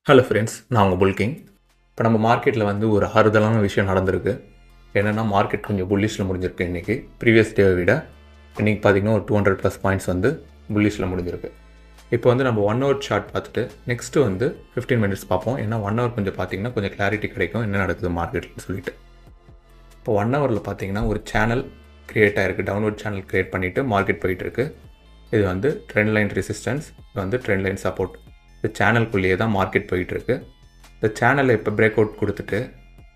Hello friends, நான் உங்கள் புல்கிங். இப்போ நம்ம மார்க்கெட்டில் வந்து ஒரு ஆறுதலான விஷயம் நடந்திருக்கு. என்னென்னா மார்க்கெட் கொஞ்சம் புல்லிஷில் முடிஞ்சிருக்கு இன்றைக்கி. ப்ரீவியஸ் டேவை விட இன்றைக்கி பார்த்திங்கன்னா ஒரு 200+ பாயிண்ட்ஸ் வந்து புல்லிஷில் முடிஞ்சிருக்கு. இப்போ வந்து நம்ம 1 ஹவர் சார்ட் பார்த்துட்டு நெக்ஸ்ட்டு வந்து 15 மினிட்ஸ் பார்ப்போம். ஏன்னா 1 ஹவர் கொஞ்சம் பார்த்திங்கன்னா கொஞ்சம் கிளாரிட்டி கிடைக்கும் என்ன நடக்குது மார்க்கெட்னு சொல்லிட்டு. இப்போ 1 ஹவரில் பார்த்திங்கன்னா ஒரு சேனல் க்ரியேட் ஆகிருக்கு. டவுன்வர்ட் சேனல் க்ரியேட் பண்ணிவிட்டு மார்க்கெட் போயிட்டுருக்கு. இது வந்து ட்ரெண்ட் லைன் ரெசிஸ்டன்ஸ், இது வந்து ட்ரெண்ட் லைன் சப்போர்ட். இந்த சேனலுக்குள்ளேயே தான் மார்க்கெட் போயிட்டுருக்கு. இந்த சேனலை இப்போ பிரேக் அவுட் கொடுத்துட்டு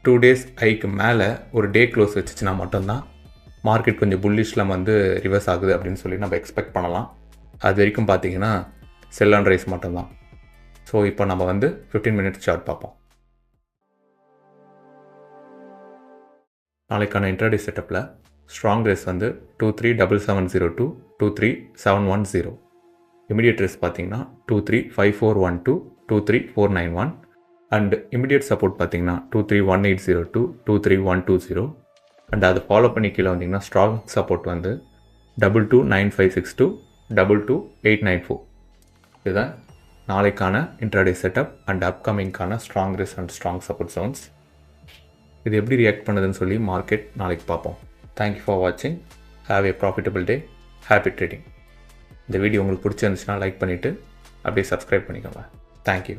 2 டேஸ் ஹைக்கு மேலே ஒரு டே க்ளோஸ் வச்சுச்சுன்னா மட்டும்தான் மார்க்கெட் கொஞ்சம் புல்லிஷில் வந்து ரிவர்ஸ் ஆகுது அப்படின்னு சொல்லி நம்ம எக்ஸ்பெக்ட் பண்ணலாம். அது வரைக்கும் பார்த்தீங்கன்னா செல் அண்ட் ரைஸ் மட்டும்தான். ஸோ இப்போ நம்ம வந்து 15 மினிட்ஸ் சார்ட் பார்ப்போம். நாளைக்கான இன்ட்ராடே செட்டப்பில் ஸ்ட்ராங் ரேஸ் வந்து 237702 23710. இமிடியேட் ரேஸ் பார்த்தீங்கன்னா 23541 23491 அண்ட் இமிடியேட் சப்போர்ட் பார்த்தீங்கன்னா 23180 23120 அண்ட் அதை ஃபாலோ பண்ணி கீழே வந்தீங்கன்னா ஸ்ட்ராங் சப்போர்ட் வந்து 229562 22894. இதுதான் நாளைக்கான இன்ட்ராடே செட்டப் அண்ட் அப்கமிங்கான strong res and strong support zones. இது எப்படி ரியாக்ட் பண்ணுதுன்னு சொல்லி மார்க்கெட் நாளைக்கு பார்ப்போம். தேங்க்யூ ஃபார் வாட்சிங். Have a profitable day. Happy trading. இந்த வீடியோ உங்களுக்கு பிடிச்சிருந்துச்சுன்னா லைக் பண்ணிவிட்டு அப்படியே சப்ஸ்கிரைப் பண்ணிக்கோங்க. தேங்க்யூ.